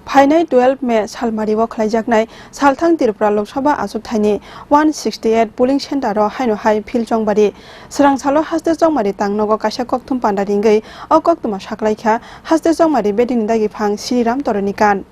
Final 12 में सालमारी खलाइजाकनाय सालथां त्रिपुरा लोकसभा आसुकथायनि 168 पुलिंग सेन्टार हाइनो हाइ फिल चंबारी स्रांसालो हास्ते चंमारी तांनगो काशा कक्थुम पान्डारिंगै अ कक्तुमा साकलाइखा हास्ते चंमारी बेदिनि दागिफां श्रीराम तरनिकान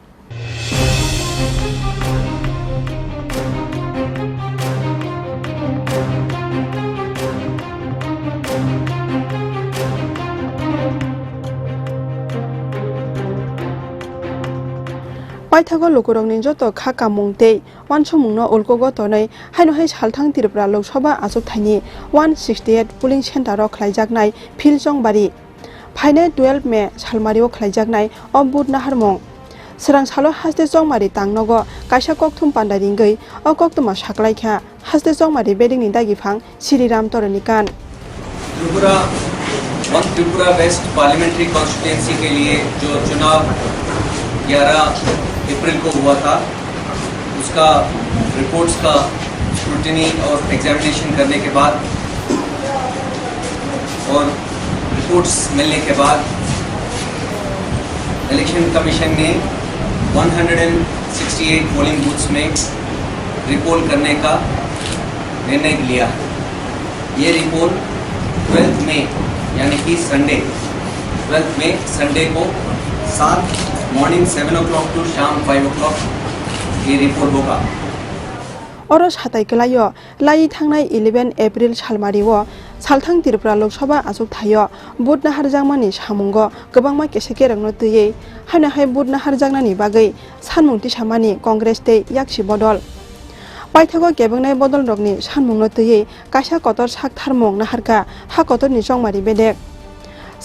पाइथागो लुकुरंनि जतो खाका मुंगते वानसमुंनो उल्कोगो तनै हाइनो हाइ सालथां त्रिपुरा लोकसभा आसुकथायनि 168 पुलिंग सेन्टार खलाइजाकनाय फिल चंबारी फाइनाल 12 में सालमारी खलाइजाकनाय अ बुध नाहारमं स्रांसालो हास्ते चंमारी तांनगो काशा कक्थुम पान्डारिंगै अ कक्तुमा साकलाइखा हास्ते चंमारी बेदिनि दागिफां श्रीराम तरनिकान त्रिपुरा वेस्ट पार्लियामेंट्री कॉन्स्टिट्यूंसी के लिए जो चुनाव 11 अप्रैल को हुआ था उसका रिपोर्ट्स का स्क्रूटिनी और एग्जामिनेशन करने के बाद और रिपोर्ट्स मिलने के बाद इलेक्शन कमीशन ने 168 पोलिंग बूथ्स में रिपोल करने का निर्णय लिया। ये रिपोल 12 मई यानी कि संडे 12 मई संडे को 7 मॉर्निंग 7 o'clock टू शाम 5 o'clock ये रिपोर्ट होगा। और साताइकलायो लाई थांनाय 11 एप्रिल सालमारिओ सालथां त्रिपुरा लोकसभा आसुकथायो बुध नाहारजांमानि सामुंगो गोबांमा केसे रंनो तैयै हाइनो हाइ बुध नाहारजांनानि बागै सानमुंथि सामानि कांग्रेस तै याक्षि बदल पाइथागो गेबंनाय बदल रगनि सानमुंनो तैयै काशा कतर साकथारमं नाहारका हा कतरनि चंमारि बेदेक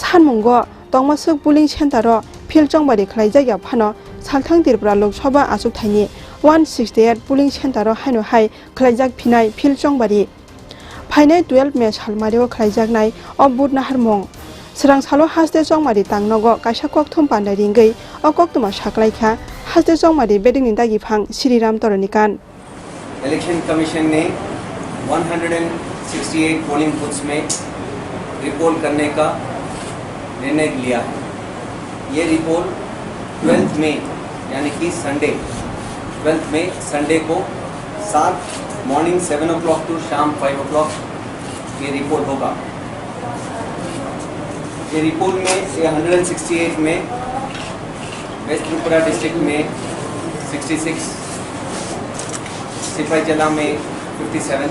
सानमुंगो तंमासुक पुलिंग सेन्टार फिल चंबारी खलाइजाया फानो सालथां त्रिपुरा लोकसभा आसुकथायनि 168 पुलिंग सेन्टार हाइनो हाइ खलाइजाक फिनाय फिल चंबारी फाइनाल 12 में सालमारी खलाइजाकनाय अ बुध नाहारमं स्रांसालो हास्ते चंमारी तांनगो काशा कक्थुम पान्डारिंगै अ कक्तुमा साकलाइखा हास्ते चंमारी बेदिनि दागिफां श्रीराम तरनिकान इलेक्शन कमीशन ने 168 पोलिंग बूथ्स में रिपोल करने का निर्णय लिया है। ये रिपोल 12 मई यानी कि संडे 12 मई संडे को 7 मॉर्निंग 7 o'clock टू शाम 5 o'clock ये रिपोर्ट होगा। ये रिपोर्ट में ये 168 में वेस्ट त्रिपुरा डिस्ट्रिक्ट में 66, सिपाहीजला में 57,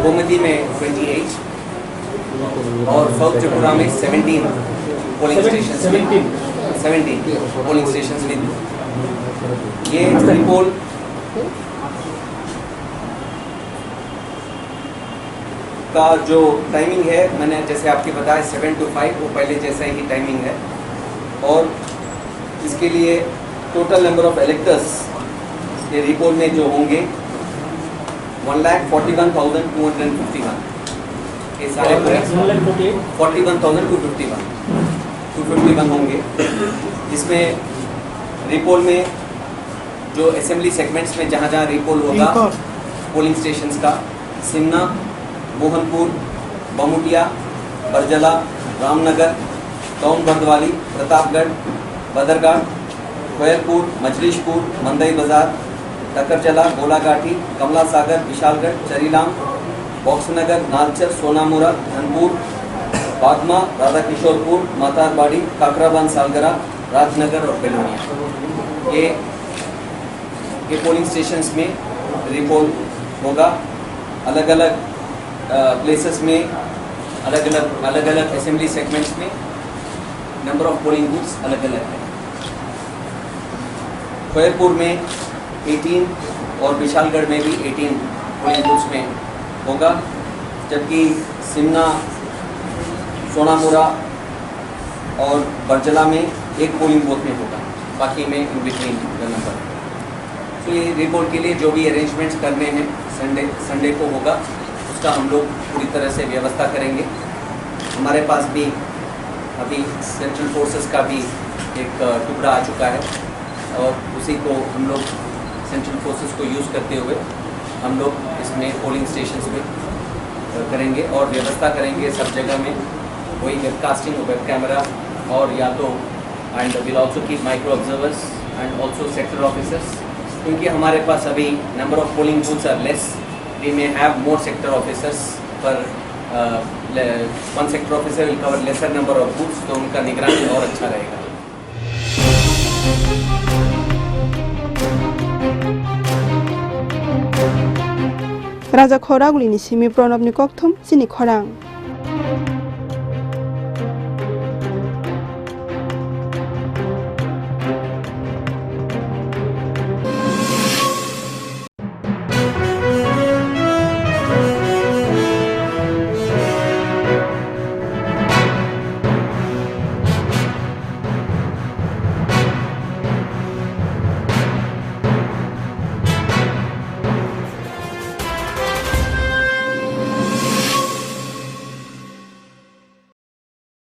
गोमती में 28 और साउथ त्रिपुरा में 17 पोलिंग स्टेशन 17 पोलिंग स्टेशन में ये रिपोल का जो टाइमिंग है मैंने जैसे आपके बताया 7 to 5 वो पहले जैसा ही टाइमिंग है और इसके लिए टोटल नंबर ऑफ इलेक्टर्स ये रिपोल में जो होंगे 1,41,251 ये सारे 41,251 होंगे। इसमें रिपोल में जो असेंबली सेगमेंट्स में जहाँ रिपोल होगा पोलिंग स्टेशंस का सिमना, मोहनपुर, बमुटिया, बरजला, रामनगर, टाउन बर्दवाली, प्रतापगढ़, बदरघाट, कोयलपुर, मछलीशपुर, मंदई बाजार, टकरचला, गोलाघाटी, कमला सागर, विशालगढ़, चरीलाम, बॉक्सनगर, नालचर, सोनामुरा, धनपुर, बागमा, राधा किशोरपुर, मातारबाड़ी, काकराबान, सालगरा, राजनगर और बेलोनिया ये पोलिंग स्टेशंस में रिपोल होगा। अलग अलग प्लेसेस में अलग अलग असेंबली सेगमेंट्स में नंबर ऑफ पोलिंग बूथ्स अलग अलग है। कोयलपुर में 18 और विशालगढ़ में भी 18 पोलिंग बूथ्स में होगा, जबकि सिमना, सोनामुरा और बरजला में एक पोलिंग बूथ में होगा, बाकी में इन बिटवीन नंबर। तो ये रिपोर्ट के लिए जो भी अरेंजमेंट्स करने हैं संडे को होगा, उसका हम लोग पूरी तरह से व्यवस्था करेंगे। हमारे पास भी अभी सेंट्रल फोर्सेस का भी एक टुकड़ा आ चुका है और उसी को हम लोग सेंट्रल फोर्सेस को यूज़ करते हुए हम लोग इसमें पोलिंग स्टेशंस में करेंगे और व्यवस्था करेंगे सब जगह में वही वेबकास्टिंग, वेब कैमरा और या तो and we'll also keep micro observers and also sector officers. क्योंकि हमारे पास अभी number of polling booths are less, we may have more sector officers पर one sector officer will cover lesser number of booths, तो उनका निगरानी और अच्छा रहेगा. Raja Khoraguli ni simi pronobni kokthum sini khorang.